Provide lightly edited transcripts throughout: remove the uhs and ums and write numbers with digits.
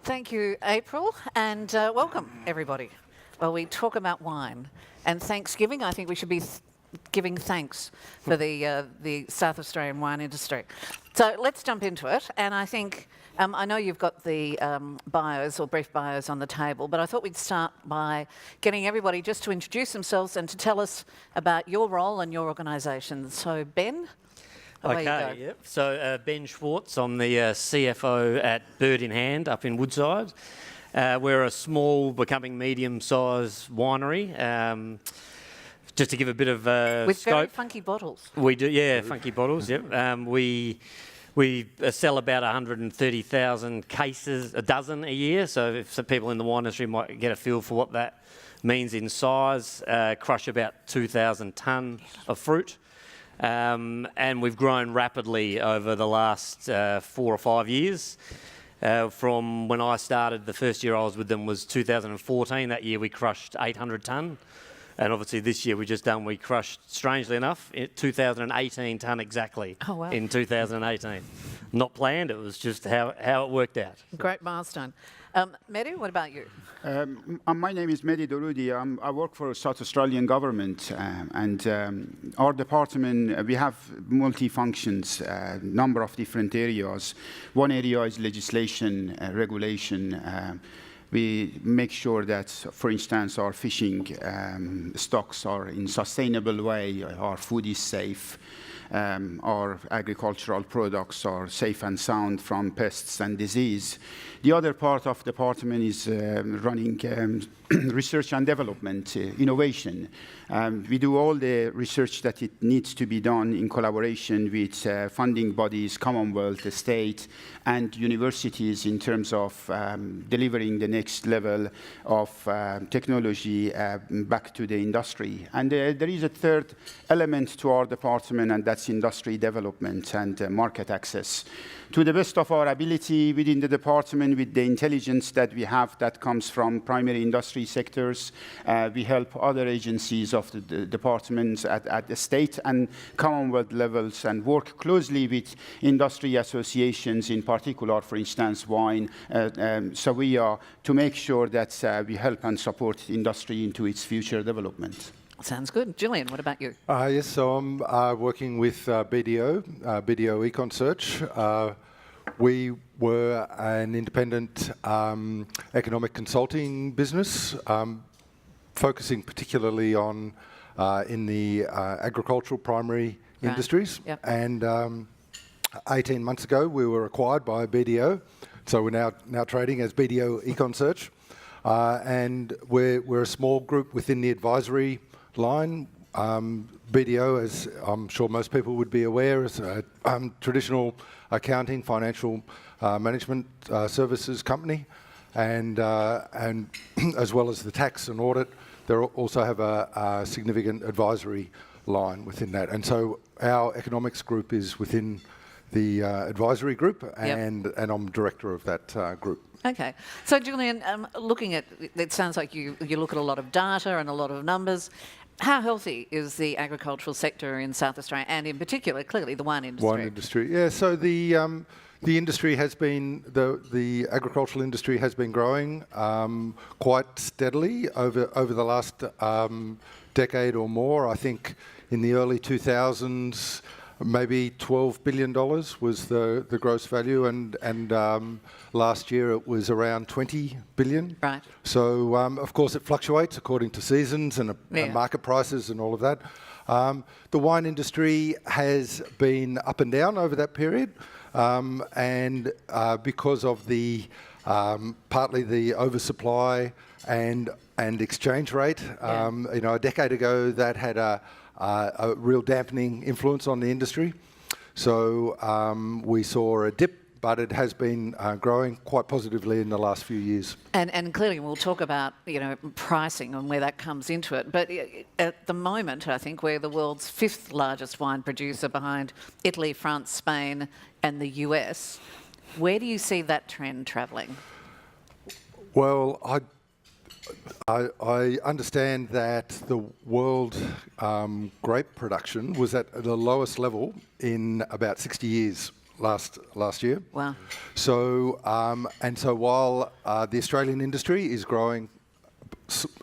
Thank you, April, and welcome, everybody. Well, we talk about wine and Thanksgiving. I think we should be giving thanks for the South Australian wine industry. So let's jump into it. And I think, I know you've got the bios or brief bios on the table, but I thought we'd start by getting everybody just to introduce themselves and to tell us about your role and your organisation. So, Ben? Okay, yep. So Ben Schwartz, I'm the CFO at Bird in Hand up in Woodside. We're a small, becoming medium-sized winery. Just to give a bit of with scope. Very funky bottles. We do, yeah, funky bottles, yep. We sell about 130,000 cases, a dozen a year, so if some people in the wine industry might get a feel for what that means in size, crush about 2,000 tonne of fruit. And we've grown rapidly over the last 4 or 5 years. From when I started, the first year I was with them was 2014. That year we crushed 800 tonne. And obviously this year we crushed, strangely enough, 2,018 tonne exactly. Oh, wow. In 2018. Not planned, it was just how it worked out. Great milestone. Mehdi, what about you? My name is Mehdi Dorudi. I work for the South Australian government, and our department, we have multi-functions, number of different areas. One area is legislation, regulation. We make sure that, for instance, our fishing stocks are in sustainable way, our food is safe, our agricultural products are safe and sound from pests and disease. The other part of the department is running research and development, innovation. We do all the research that it needs to be done in collaboration with funding bodies, Commonwealth, the state, and universities in terms of delivering the next level of technology back to the industry. And there is a third element to our department, and that's industry development and market access. To the best of our ability within the department, with the intelligence that we have that comes from primary industry sectors, we help other agencies of the departments at the state and Commonwealth levels and work closely with industry associations, in particular, for instance, wine. So we are to make sure that we help and support industry into its future development. Sounds good. Julian, what about you? Yes, so I'm working with BDO, BDO Econ Search. We were an independent economic consulting business, focusing particularly on in the agricultural primary industries. Yep. And 18 months ago, we were acquired by BDO, so we're now trading as BDO Econ Search, and we're a small group within the advisory line. BDO, as I'm sure most people would be aware, is a traditional accounting, financial management services company, and as well as the tax and audit, they also have a significant advisory line within that. And so our economics group is within the advisory group, and I'm director of that group. Okay. So, Julian, looking at, it sounds like you look at a lot of data and a lot of numbers. How healthy is the agricultural sector in South Australia, and in particular, clearly, the wine industry? Wine industry, yeah. So the industry has been, the agricultural industry has been growing quite steadily over the last decade or more. I think in the early 2000s, maybe $12 billion was the gross value, and last year it was around 20 billion. Right. So of course it fluctuates according to seasons and market prices and all of that. The wine industry has been up and down over that period, and because of the partly the oversupply and exchange rate. A decade ago that had a real dampening influence on the industry. So we saw a dip, but it has been growing quite positively in the last few years. And clearly we'll talk about, pricing and where that comes into it. But at the moment, I think we're the world's 5th largest wine producer behind Italy, France, Spain, and the US. Where do you see that trend travelling? Well, I understand that the world grape production was at the lowest level in about 60 years. last year. Wow. So so while the Australian industry is growing,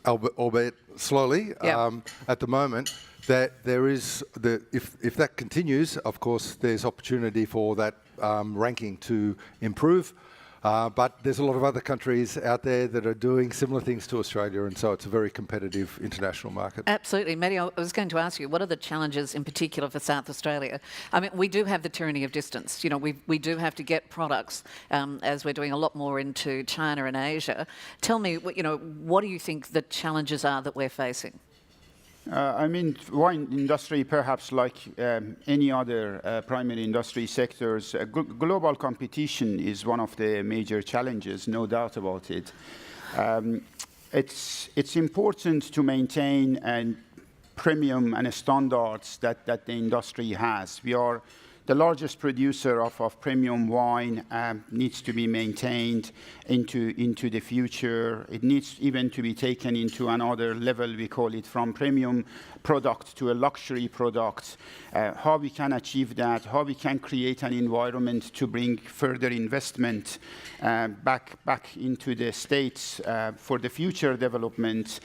albeit slowly, Yeah. at the moment, that there is if that continues, of course, there's opportunity for that ranking to improve. But there's a lot of other countries out there that are doing similar things to Australia, and so it's a very competitive international market. Absolutely. Mehdi, I was going to ask you, what are the challenges in particular for South Australia? I mean, we do have the tyranny of distance. You know, we do have to get products, as we're doing a lot more into China and Asia. Tell me, what do you think the challenges are that we're facing? I mean, wine industry, perhaps like any other primary industry sectors, global competition is one of the major challenges, no doubt about it. It's important to maintain a premium and standards that the industry has. We are the largest producer of premium wine, needs to be maintained into the future. It needs even to be taken into another level, we call it, from premium product to a luxury product. How we can achieve that, how we can create an environment to bring further investment back into the States for the future development.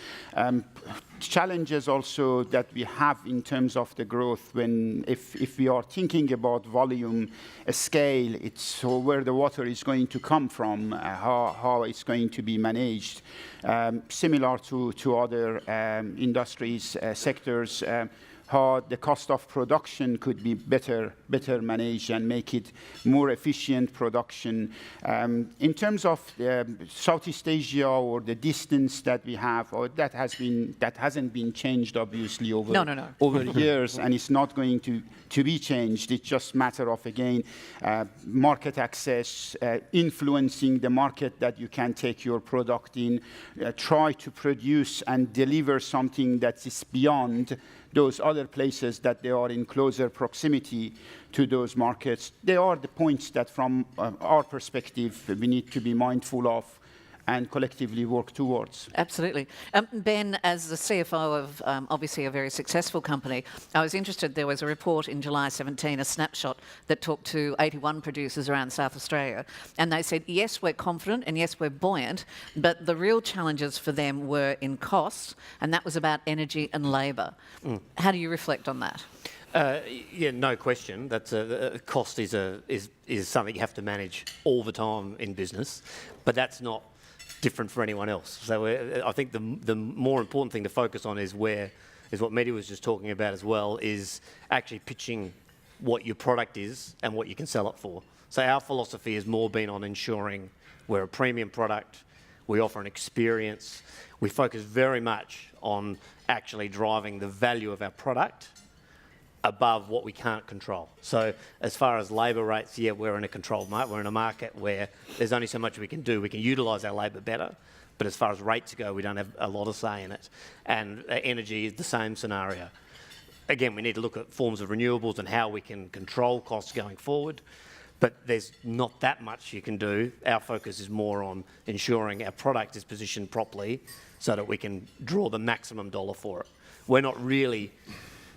Challenges also that we have in terms of the growth if we are thinking about volume scale, it's so where the water is going to come from, how it's going to be managed. Similar to other industries, sectors, how the cost of production could be better managed and make it more efficient production. In terms of Southeast Asia or the distance that we have, or that hasn't been changed obviously over over years, and it's not going to be changed. It's just a matter of, again, market access, influencing the market that you can take your product in, try to produce and deliver something that is beyond those other places that they are in closer proximity to those markets. They are the points that from our perspective we need to be mindful of and collectively work towards. Absolutely. Ben, as the CFO of obviously a very successful company, I was interested, there was a report in July 17, a snapshot that talked to 81 producers around South Australia, and they said, yes, we're confident and yes, we're buoyant, but the real challenges for them were in costs, and that was about energy and labour. How do you reflect on that? Yeah, no question. That's cost is something you have to manage all the time in business, but that's not different for anyone else. So I think the more important thing to focus on is what Mehdi was just talking about as well, is actually pitching what your product is and what you can sell it for. So our philosophy has more been on ensuring we're a premium product, we offer an experience, we focus very much on actually driving the value of our product above what we can't control. So as far as labour rates, yeah, we're in a controlled market. We're in a market where there's only so much we can do. We can utilise our labour better, but as far as rates go, we don't have a lot of say in it. And energy is the same scenario. Again, we need to look at forms of renewables and how we can control costs going forward, but there's not that much you can do. Our focus is more on ensuring our product is positioned properly so that we can draw the maximum dollar for it. We're not really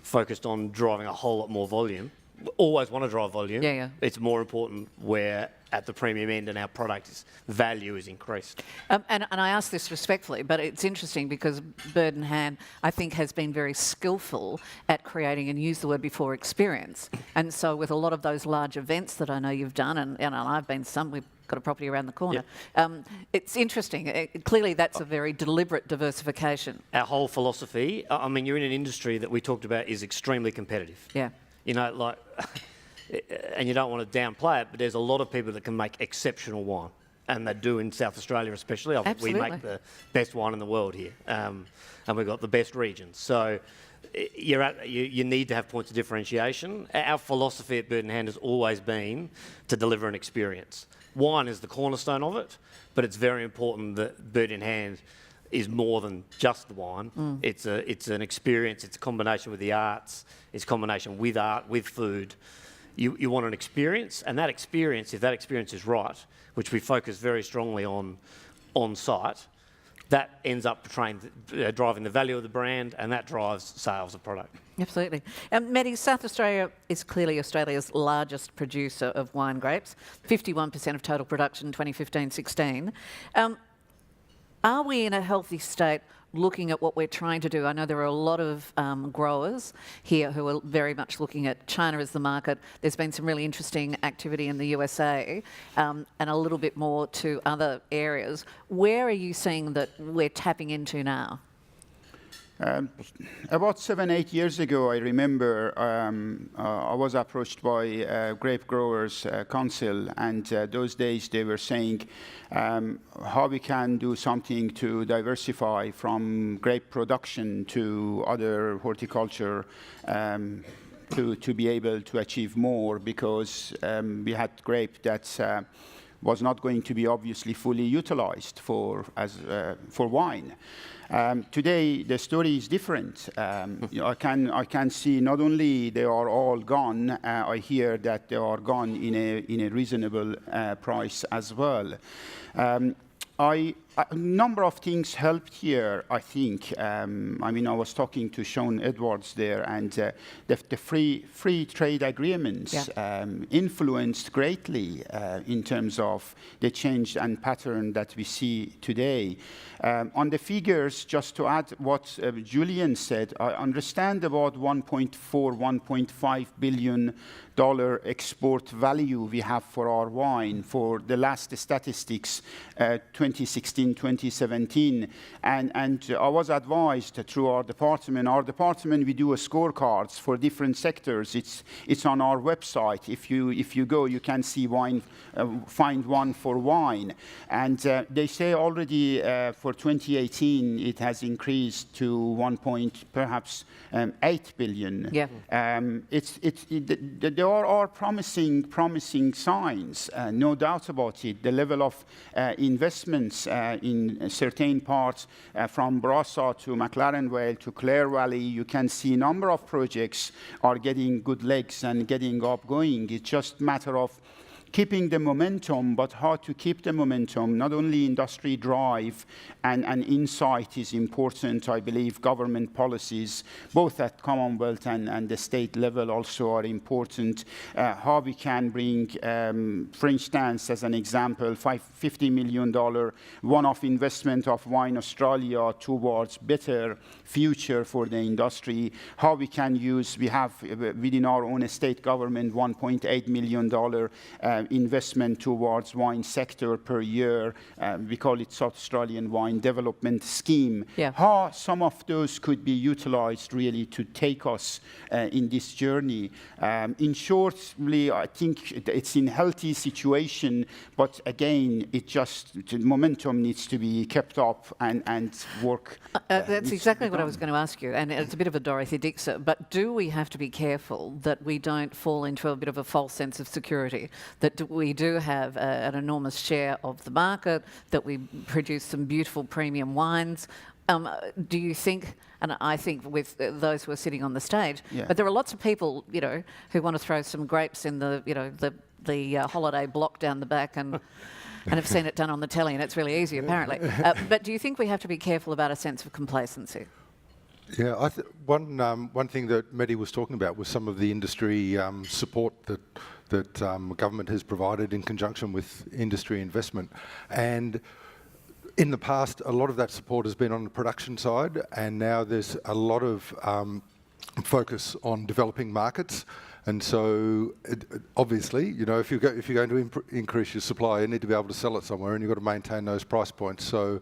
focused on driving a whole lot more volume. We always want to drive volume. Yeah. It's more important where at the premium end and our product value is increased. And I ask this respectfully, but it's interesting because Bird and Hand, I think, has been very skillful at creating, and used the word before, experience. And so with a lot of those large events that I know you've done, and I've been to some, we've got a property around the corner. Yep. It's interesting. Clearly that's a very deliberate diversification. Our whole philosophy, I mean, you're in an industry that we talked about is extremely competitive. Yeah. You know, like, and you don't want to downplay it, but there's a lot of people that can make exceptional wine, and they do in South Australia especially. I think we make the best wine in the world here, and we've got the best regions. So you need to have points of differentiation. Our philosophy at Bird and Hand has always been to deliver an experience. Wine is the cornerstone of it, but it's very important that Bird in Hand is more than just the wine. It's an experience. It's a combination with the arts. It's a combination with art, with food. You want an experience, and that experience, if that experience is right, which we focus very strongly on site, that ends up driving the value of the brand, and that drives sales of product. Absolutely. Medi, South Australia is clearly Australia's largest producer of wine grapes, 51% of total production 2015-16. Are we in a healthy state looking at what we're trying to do? I know there are a lot of growers here who are very much looking at China as the market. There's been some really interesting activity in the USA and a little bit more to other areas. Where are you seeing that we're tapping into now? About 7-8 years ago, I remember I was approached by Grape Growers Council, and those days they were saying how we can do something to diversify from grape production to other horticulture to be able to achieve more, because we had grape that was not going to be obviously fully utilized for wine. Today, the story is different. I can see not only they are all gone, I hear that they are gone in a reasonable price as well. A number of things helped here, I think. I mean, I was talking to Sean Edwards there, and the free trade agreements influenced greatly in terms of the change and pattern that we see today. On the figures, just to add what Julian said, I understand about $1.4, $1.5 billion export value we have for our wine for the last statistics, 2016, 2017. And I was advised through our department, we do a scorecards for different sectors. It's on our website. If you go, you can see wine, find one for wine. And they say already for 2018, it has increased to perhaps 8 billion. Yeah. There are promising signs, no doubt about it. The level of investments in certain parts, from Barossa to McLaren Vale to Clare Valley, you can see a number of projects are getting good legs and getting up going. It's just a matter of keeping the momentum, but how to keep the momentum. Not only industry drive and insight is important, I believe government policies, both at Commonwealth and the state level also are important. How we can bring, for instance, as an example, $50 million one-off investment of Wine Australia towards better future for the industry. How we can use, we have within our own state government $1.8 million investment towards wine sector per year. We call it South Australian Wine Development Scheme. Yeah. How some of those could be utilized really to take us in this journey. In shortly, I think it's in healthy situation, but again, the momentum needs to be kept up and work. That's exactly what I was going to ask you, and it's a bit of a Dorothy Dixer, but do we have to be careful that we don't fall into a bit of a false sense of security, that we do have an enormous share of the market, that we produce some beautiful premium wines? Do you think, and I think with those who are sitting on the stage, but there are lots of people, who want to throw some grapes in the holiday block down the back and have seen it done on the telly, and it's really easy apparently. But do you think we have to be careful about a sense of complacency? Yeah, one thing that Medi was talking about was some of the industry support that government has provided in conjunction with industry investment. And in the past, a lot of that support has been on the production side, and now there's a lot of focus on developing markets. And so, obviously, if you're going to increase your supply, you need to be able to sell it somewhere, and you've got to maintain those price points. So,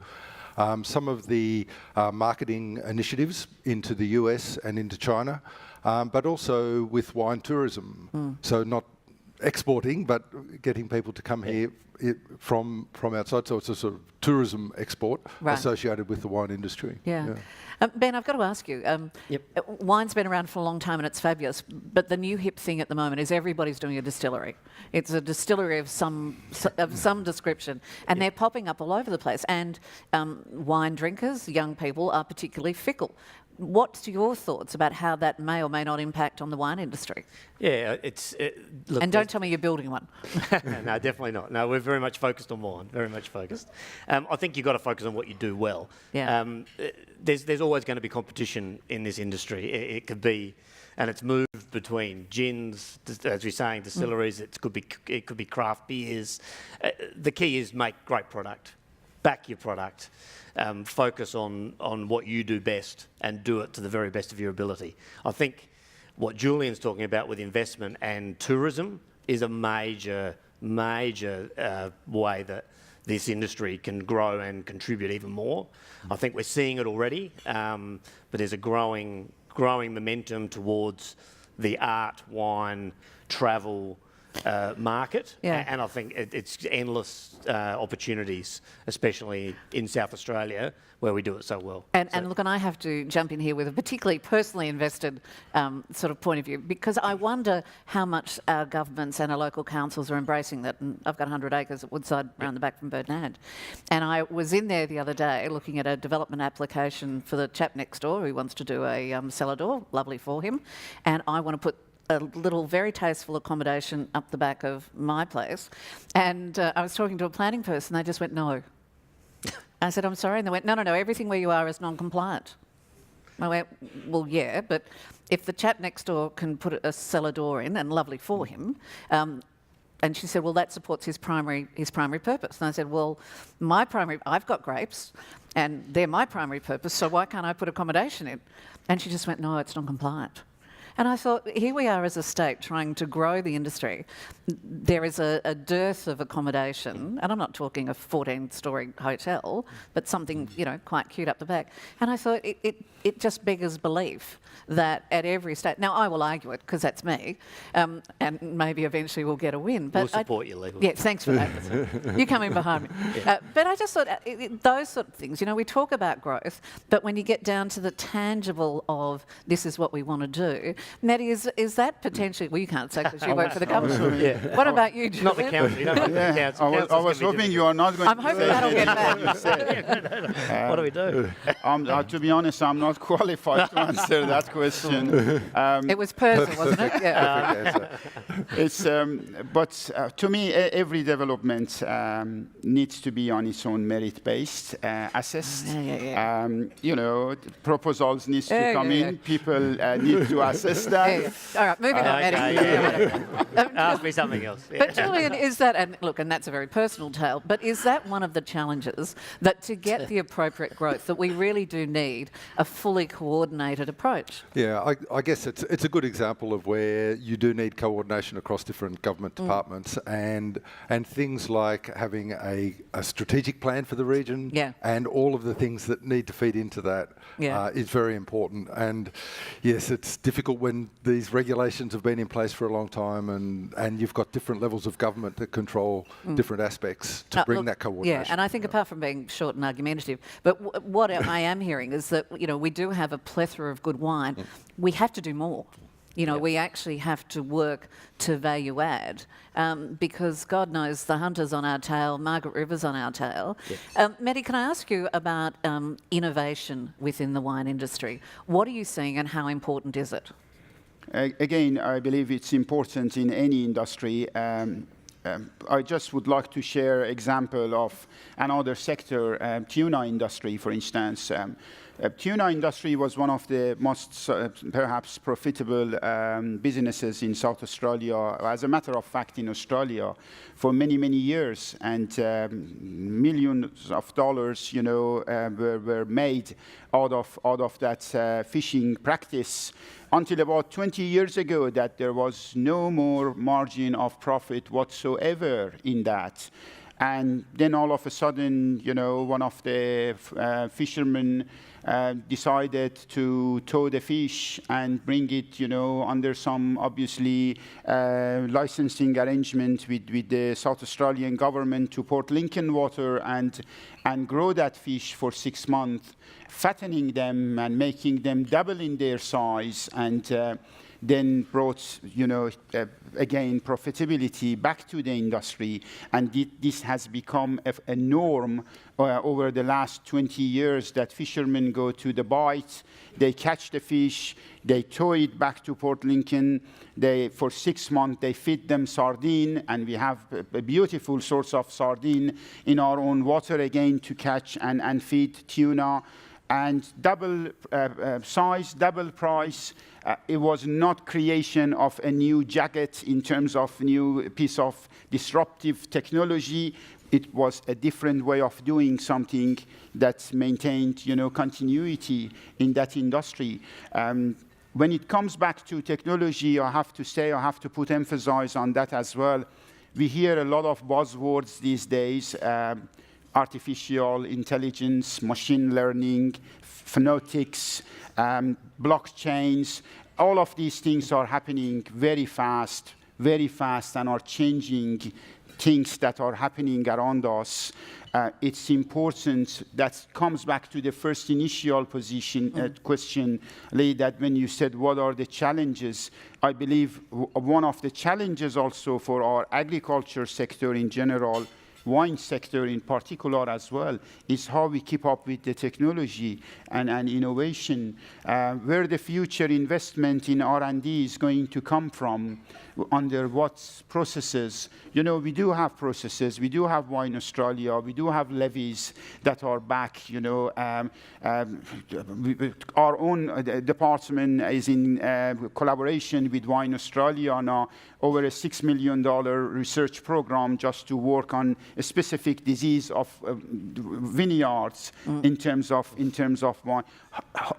some of the marketing initiatives into the US and into China, but also with wine tourism. So not exporting, but getting people to come here from outside. So it's a sort of tourism export associated with the wine industry. Yeah. Ben, I've got to ask you, wine's been around for a long time and it's fabulous, but the new hip thing at the moment is everybody's doing a distillery. It's a distillery of some description, and they're popping up all over the place. And wine drinkers, young people, are particularly fickle. What's your thoughts about how that may or may not impact on the wine industry? Yeah, look, And don't tell me you're building one. no, definitely not. No, we're very much focused on wine, very much focused. I think you've got to focus on what you do well. Yeah. There's always going to be competition in this industry. It could be, and it's moved between gins, as we're saying, distilleries. It could be craft beers. The key is make great product, back your product, focus on what you do best, and do it to the very best of your ability. I think what Julian's talking about with investment and tourism is a major way that this industry can grow and contribute even more. I think we're seeing it already, but there's a growing momentum towards the art, wine, travel market, and I think it's endless opportunities, especially in South Australia, where we do it so well. And look, and I have to jump in here with a particularly personally invested sort of point of view, because I wonder how much our governments and our local councils are embracing that. And I've got 100 acres at Woodside around the back from Bernard. And I was in there the other day looking at a development application for the chap next door who wants to do a cellar door, lovely for him. And I want to put a little very tasteful accommodation up the back of my place. And I was talking to a planning person, they just went, no. I said, I'm sorry, and they went, no, everything where you are is non-compliant. I went, well, yeah, but if the chap next door can put a cellar door in, and lovely for him, and she said, well, that supports his primary purpose. And I said, well, I've got grapes, and they're my primary purpose, so why can't I put accommodation in? And she just went, no, it's non-compliant. And I thought, here we are as a state trying to grow the industry. There is a dearth of accommodation, and I'm not talking a 14-storey hotel, but something, quite cute up the back. And I thought it just beggars belief that at every state, now I will argue it because that's me, and maybe eventually we'll get a win. But we'll support you legally. Yeah, thanks for that. You come in behind me. Yeah. But I just thought those sort of things, we talk about growth, but when you get down to the tangible of this is what we want to do, Maddie, is that potentially, well, you can't say because you work for the government. Yeah. What about you, Julian? Not the council. You don't work for the council. I was hoping you are not going I'm to hoping say that'll get anything. back. What do we do? To be honest, I'm not qualified to answer that question. It was personal, wasn't it? Yeah. It's, but to me, every development needs to be on its own merit-based, assessed. Proposals needs to come in. People need to assess that. All right, moving on, Maddie. Ask me something else. But Julian, is that, and look, and that's a very personal tale, but is that one of the challenges, that to get the appropriate growth, that we really do need a fully coordinated approach? Yeah, I guess it's a good example of where you do need coordination across different government departments, and things like having a strategic plan for the region, and all of the things that need to feed into that is very important. And yes, it's difficult when these regulations have been in place for a long time, and you've got different levels of government that control different aspects to bring that coordination. Yeah, and I think apart from being short and argumentative, but what I am hearing is that we do have a plethora of good wine. We have to do more. We actually have to work to value add, because God knows the hunter's on our tail, Margaret River's on our tail. Yes. Maddie, can I ask you about innovation within the wine industry? What are you seeing and how important is it? Again, I believe it's important in any industry. I just would like to share an example of another sector, tuna industry, for instance. Tuna industry was one of the most perhaps profitable businesses in South Australia, as a matter of fact in Australia, for many, many years. And millions of dollars, were made out of that fishing practice, until about 20 years ago that there was no more margin of profit whatsoever in that. And then all of a sudden, one of the fishermen decided to tow the fish and bring it, under some obviously licensing arrangement with the South Australian government to Port Lincoln water and grow that fish for 6 months, fattening them and making them double in their size. And then brought, again, profitability back to the industry. And this has become a norm over the last 20 years, that fishermen go to the bight, they catch the fish, they tow it back to Port Lincoln. For 6 months, they feed them sardine, and we have a beautiful source of sardine in our own water again to catch and feed tuna. And double size, double price. It was not creation of a new jacket in terms of new piece of disruptive technology. It was a different way of doing something that maintained, continuity in that industry. When it comes back to technology, I have to put emphasis on that as well. We hear a lot of buzzwords these days, artificial intelligence, machine learning, phonetics, blockchains. All of these things are happening very fast, and are changing things that are happening around us. It's important. That comes back to the first initial question, Lee, that when you said what are the challenges, I believe one of the challenges also for our agriculture sector in general, wine sector in particular as well, is how we keep up with the technology and innovation. Where the future investment in R&D is going to come from, under what processes. We do have processes. We do have Wine Australia. We do have levies that are back. Our own department is in collaboration with Wine Australia now, over a $6 million research program just to work on a specific disease of vineyards in terms of wine.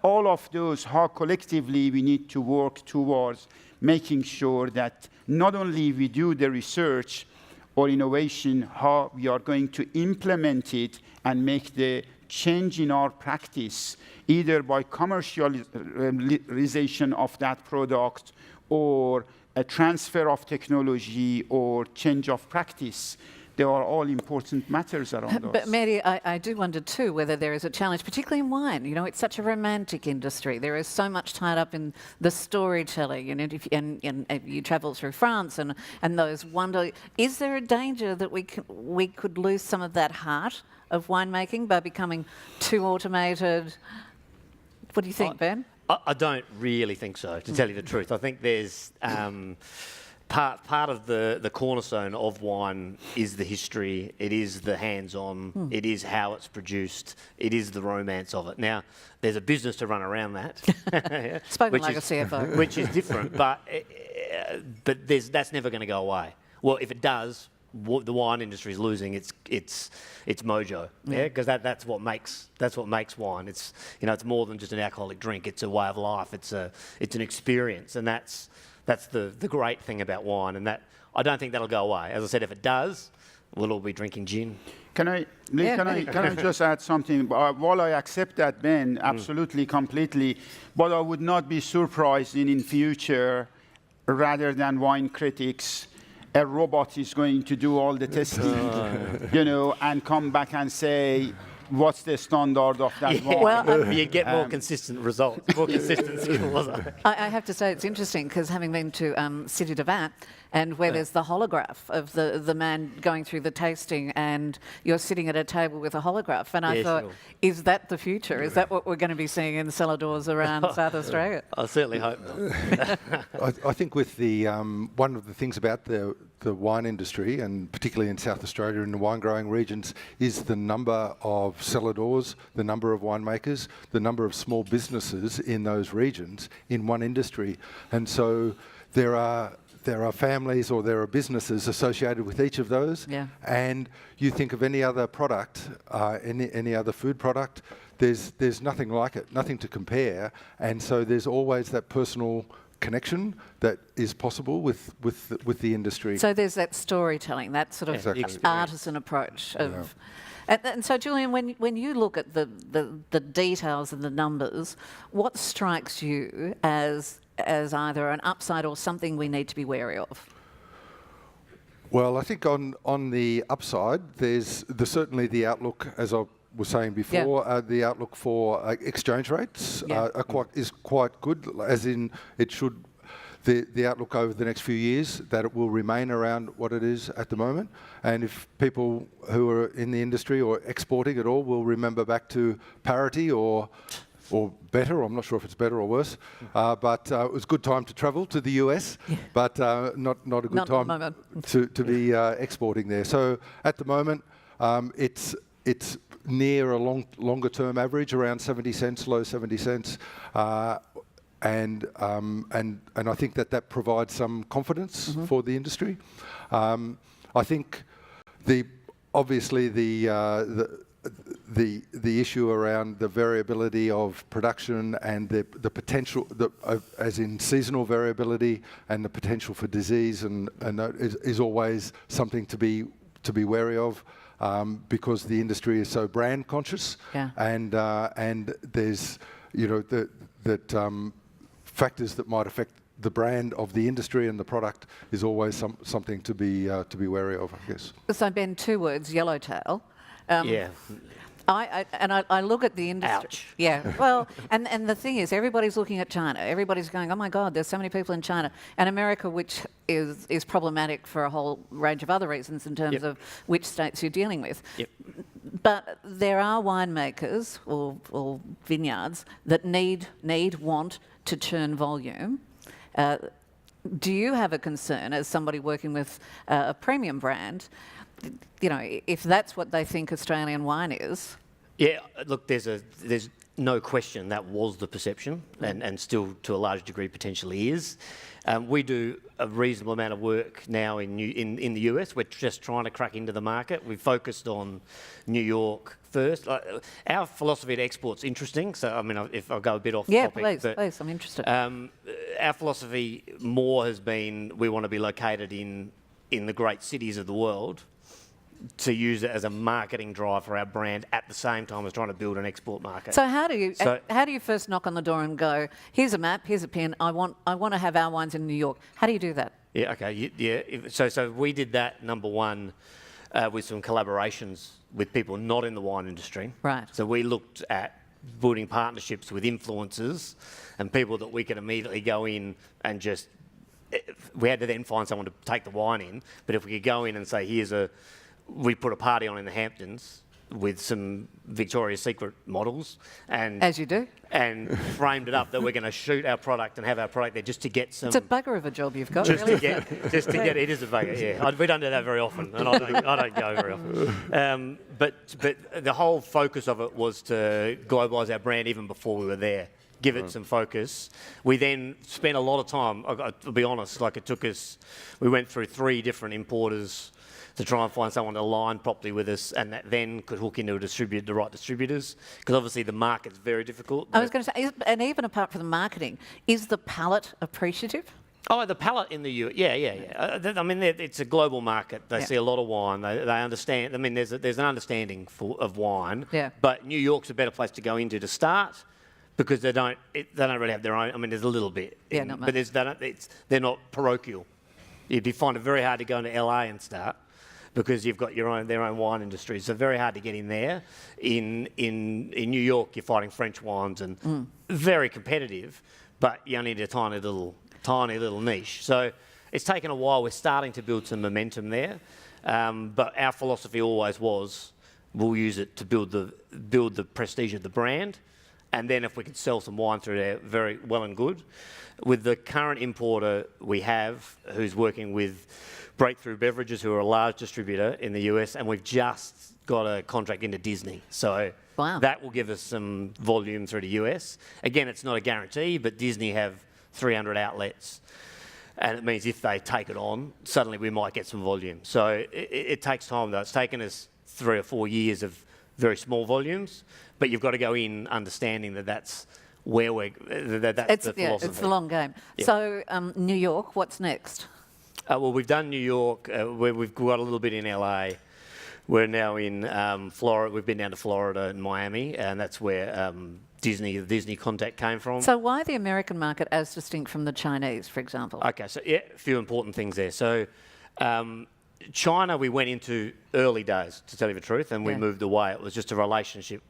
All of those, how collectively we need to work towards making sure that not only we do the research or innovation, how we are going to implement it and make the change in our practice, either by commercialization of that product or a transfer of technology or change of practice. They are all important matters around us. But Mehdi, I do wonder too whether there is a challenge, particularly in wine. It's such a romantic industry. There is so much tied up in the storytelling, and you travel through France and those wonder. Is there a danger that we could lose some of that heart of winemaking by becoming too automated? What do you think, Ben? I don't really think so, to tell you the truth. I think there's part of the cornerstone of wine is the history, it is the hands-on, it is how it's produced, it is the romance of it. Now, there's a business to run around that. Spoken like a CFO. Which is different, but that's never going to go away. Well, if it does, the wine industry is losing its mojo, because that's what makes wine. It's more than just an alcoholic drink. It's a way of life. It's an experience, and that's the great thing about wine, and that I don't think that'll go away. As I said, if it does, we'll all be drinking gin. Can I just add something? While I accept that, Ben, absolutely, completely, but I would not be surprised in future, rather than wine critics, a robot is going to do all the testing, and come back and say, what's the standard of that wine? Well, you get more consistent results, more consistent skills. I have to say it's interesting because having been to Cité de Vin, and where there's the holograph of the man going through the tasting, and you're sitting at a table with a holograph, and I thought, is that the future? Is that what we're going to be seeing in cellar doors around South Australia? I certainly hope not. I think with the one of the things about the wine industry, and particularly in South Australia in the wine growing regions, is the number of cellar doors, the number of winemakers, the number of small businesses in those regions in one industry. And so there are families or there are businesses associated with each of those. Yeah. And you think of any other product, any other food product, there's nothing like it, nothing to compare. And so there's always that personal connection that is possible with the industry. So there's that storytelling, that sort of artisan approach of. And so, Julian, when you look at the details and the numbers, what strikes you as either an upside or something we need to be wary of? Well, I think on the upside, there's certainly the outlook, as I was saying before, the outlook for exchange rates is quite good, as in it should. the outlook over the next few years, that it will remain around what it is at the moment. And if people who are in the industry or exporting at all will remember back to parity or better, I'm not sure if it's better or worse, but it was a good time to travel to the US, but not a good time to be exporting there. So at the moment, it's near a longer term average, around 70 cents, low 70 cents. And I think that provides some confidence for the industry. I think obviously the issue around the variability of production and the potential, as in seasonal variability and the potential for disease, and is always something to be wary of, because the industry is so brand conscious, and there's factors that might affect the brand of the industry and the product is always something to be wary of, I guess. So Ben, 2 words: yellowtail. Yeah. I look at the industry. Ouch. Yeah. Well, and the thing is, everybody's looking at China. Everybody's going, oh my God, there's so many people in China. And America, which is problematic for a whole range of other reasons in terms of which states you're dealing with. Yep. But there are winemakers or vineyards that want to churn volume. Do you have a concern, as somebody working with a premium brand, if that's what they think Australian wine is? Yeah, look, there's no question that was the perception, and still to a large degree potentially is. We do a reasonable amount of work now in the US. We're just trying to crack into the market. We've focused on New York first. Our philosophy at export's interesting. So, I mean, if I go a bit off topic. Please, I'm interested. Our philosophy more has been we want to be located in the great cities of the world, to use it as a marketing drive for our brand at the same time as trying to build an export market. So how do you first knock on the door and go, here's a map, here's a pen, I want to have our wines in New York? How do you do that? Yeah, okay. So we did that, number one, with some collaborations with people not in the wine industry. Right. So we looked at building partnerships with influencers and people that we could immediately go in and just, we had to then find someone to take the wine in, but if we could go in and say, we put a party on in the Hamptons with some Victoria's Secret models, and as you do, and framed it up that we're going to shoot our product and have our product there just to get some. It's a bugger of a job you've got. Just to get. It is a bugger. Yeah, we don't do that very often, and I don't go very often. But the whole focus of it was to globalise our brand even before we were there. Give it some focus. We then spent a lot of time. I'll be honest. It took us. We went through 3 different importers to try and find someone to align properly with us, and that then could hook into the right distributors, because obviously the market's very difficult. I was going to say, and even apart from the marketing, is the palate appreciative? Oh, the palate in the US, yeah. I mean, it's a global market. They see a lot of wine. They understand. I mean, there's an understanding of wine. Yeah. But New York's a better place to go into to start, because they don't really have their own. I mean, there's a little bit. Yeah, not much. But they're not parochial. You'd find it very hard to go into LA and start, because you've got their own wine industry. So very hard to get in there. In New York, you're fighting French wines and very competitive, but you only need a tiny little niche. So it's taken a while. We're starting to build some momentum there, but our philosophy always was we'll use it to build the prestige of the brand, and then if we can sell some wine through there, very well and good. With the current importer we have, who's working with Breakthrough Beverages, who are a large distributor in the US, and we've just got a contract into Disney. So that will give us some volume through the US. Again, it's not a guarantee, but Disney have 300 outlets, and it means if they take it on, suddenly we might get some volume. So it takes time, though. It's taken us 3 or 4 years of very small volumes, but you've got to go in understanding that's where that's the philosophy. It's the long game. Yeah. So New York, what's next? Well, we've done New York. We've got a little bit in LA. We're now in Florida. We've been down to Florida and Miami, and that's where the Disney contact came from. So why the American market as distinct from the Chinese, for example? Okay, so a few important things there. So China, we went into early days, to tell you the truth, and we moved away. It was just a relationship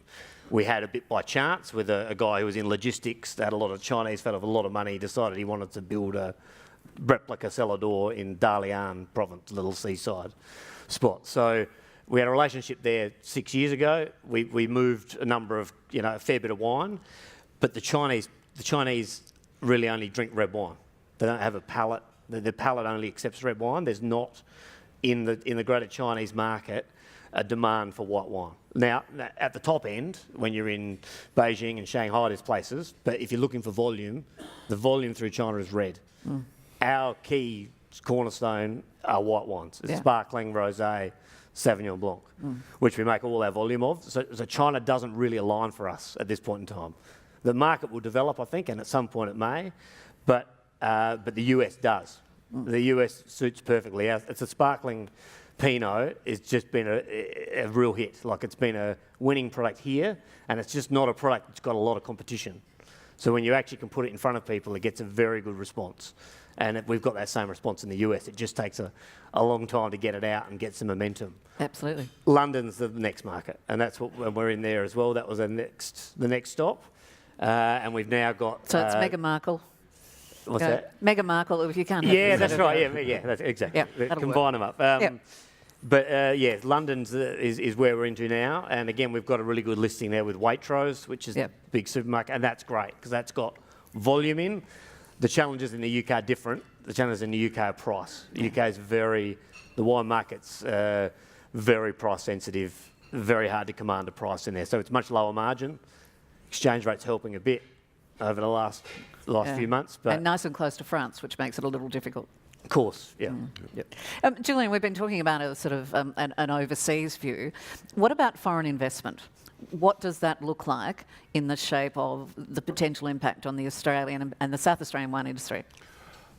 we had a bit by chance with a guy who was in logistics that had a lot of Chinese fella with a lot of money, decided he wanted to build a replica cellar door in Dalian province, little seaside spot. So we had a relationship there 6 years ago. We moved a fair bit of wine, but the Chinese really only drink red wine. They don't have a palate. The palate only accepts red wine. There's not in the greater Chinese market a demand for white wine. Now, at the top end, when you're in Beijing and Shanghai, there's places, but if you're looking for volume, the volume through China is red. Our key cornerstone are white wines. It's sparkling, rosé, Sauvignon Blanc, which we make all our volume of. So China doesn't really align for us at this point in time. The market will develop, I think, and at some point it may, but the US does. The US suits perfectly. It's a sparkling Pinot. It's just been a real hit. Like, it's been a winning product here, and it's just not a product that's got a lot of competition. So when you actually can put it in front of people, it gets a very good response. And we've got that same response in the US. It just takes a long time to get it out and get some momentum. Absolutely. London's the next market, and that's what we're in there as well. That was the next stop, and we've now got. So it's Meghan Markle. What's that? Meghan Markle, if you can't. Yeah, that's right. Yeah, that's exactly. Yeah, combine them up. But London's is where we're into now, and again we've got a really good listing there with Waitrose, which is a big supermarket, and that's great because that's got volume in. The challenges in the UK are different. The challenges in the UK are price. The UK is the wine market's very price sensitive, very hard to command a price in there. So it's much lower margin. Exchange rate's helping a bit over the last few months. But and nice and close to France, which makes it a little difficult. Of course, yeah. Yep. Julian, we've been talking about a sort of an overseas view. What about foreign investment? What does that look like in the shape of the potential impact on the Australian and the South Australian wine industry?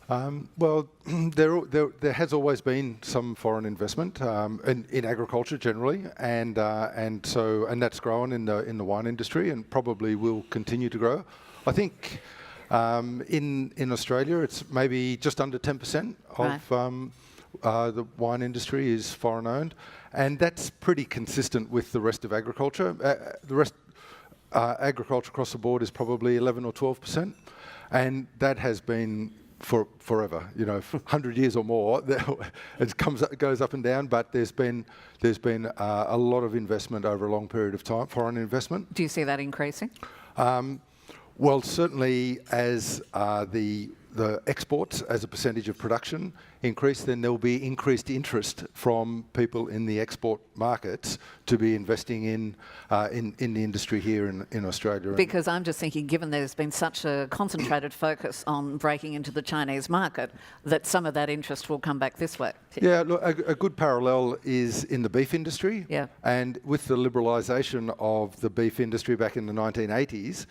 Well, there has always been some foreign investment in agriculture generally, and that's grown in the wine industry and probably will continue to grow. I think in Australia it's maybe just under 10% of the wine industry is foreign owned, and that's pretty consistent with the rest of agriculture. Agriculture across the board is probably 11 or 12%, and that has been forever, 100 years or more. It goes up and down, but there's been a lot of investment over a long period of time, foreign investment. Do you see that increasing? Well, certainly as the exports as a percentage of production increase, then there'll be increased interest from people in the export markets to be investing in the industry here in Australia. Because I'm just thinking, given there's been such a concentrated focus on breaking into the Chinese market, that some of that interest will come back this way. Yeah, look, a good parallel is in the beef industry. Yeah. And with the liberalisation of the beef industry back in the 1980s,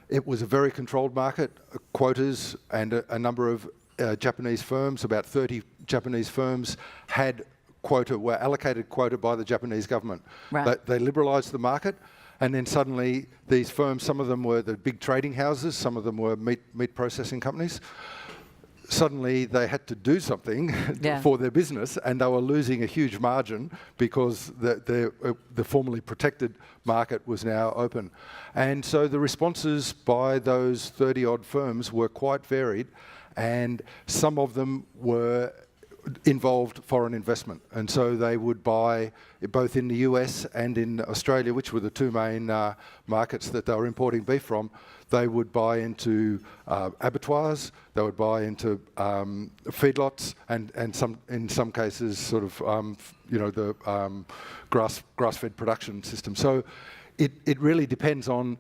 it was a very controlled market, quotas, and a number of Japanese firms, about 30 Japanese firms were allocated quota by the Japanese government. Right. They liberalised the market, and then suddenly these firms, some of them were the big trading houses, some of them were meat processing companies. Suddenly they had to do something for their business, and they were losing a huge margin because the formerly protected market was now open. And so the responses by those 30-odd firms were quite varied, and some of them involved foreign investment. And so they would buy, both in the US and in Australia, which were the two main markets that they were importing beef from, they would buy into abattoirs, they would buy into feedlots, and in some cases sort of the grass-fed production system. So it really depends on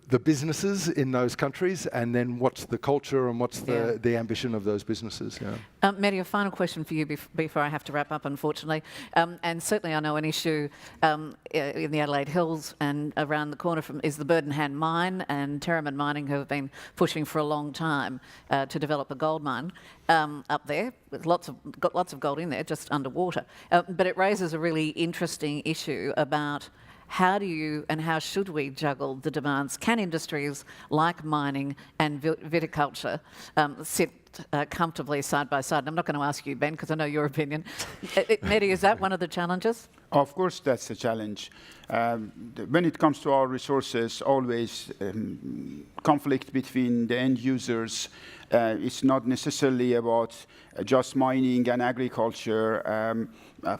the businesses in those countries, and then what's the culture and what's the ambition of those businesses. Yeah. Mehdi, a final question for you before I have to wrap up, unfortunately. And certainly I know an issue in the Adelaide Hills and around the corner is the Bird-in-Hand mine, and Terramin Mining, who have been pushing for a long time to develop a gold mine up there. With got lots of gold in there, just underwater. But it raises a really interesting issue about how do you and how should we juggle the demands? Can industries like mining and viticulture sit comfortably side by side. And I'm not going to ask you, Ben, because I know your opinion. Mehdi, is that one of the challenges? Of course, that's a challenge. When it comes to our resources, always conflict between the end users. It's not necessarily about just mining and agriculture.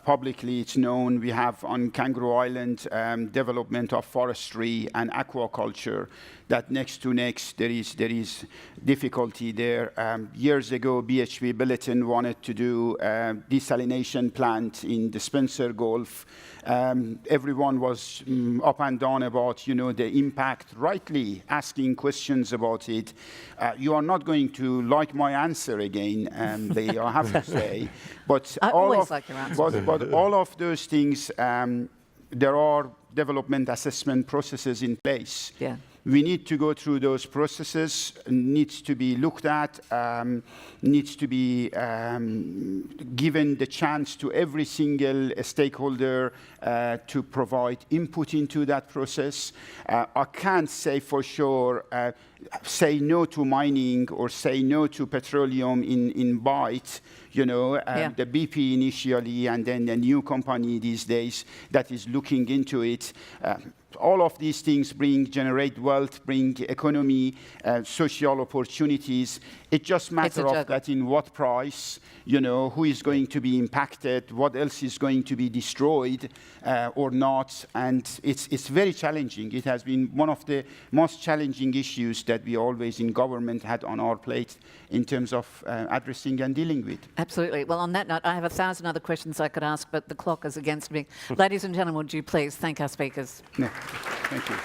Publicly, it's known we have on Kangaroo Island development of forestry and aquaculture. That next to next, there is difficulty there. Years ago, BHP Billiton wanted to do a desalination plant in the Spencer Gulf. Everyone was up and down about, the impact, rightly asking questions about it. You are not going to like my answer again, I have to say. But I always like your answer. But all of those things, there are development assessment processes in place. Yeah. We need to go through those processes, needs to be looked at, needs to be given the chance to every single stakeholder to provide input into that process. I can't say for sure, say no to mining or say no to petroleum in Bight, the BP initially and then the new company these days that is looking into it. All of these things generate wealth, bring economy, social opportunities. It just matters of that in what price, who is going to be impacted, what else is going to be destroyed or not. And it's very challenging. It has been one of the most challenging issues that we always in government had on our plate in terms of addressing and dealing with. Absolutely. Well, on that note, I have 1,000 other questions I could ask, but the clock is against me. Ladies and gentlemen, would you please thank our speakers? No, thank you.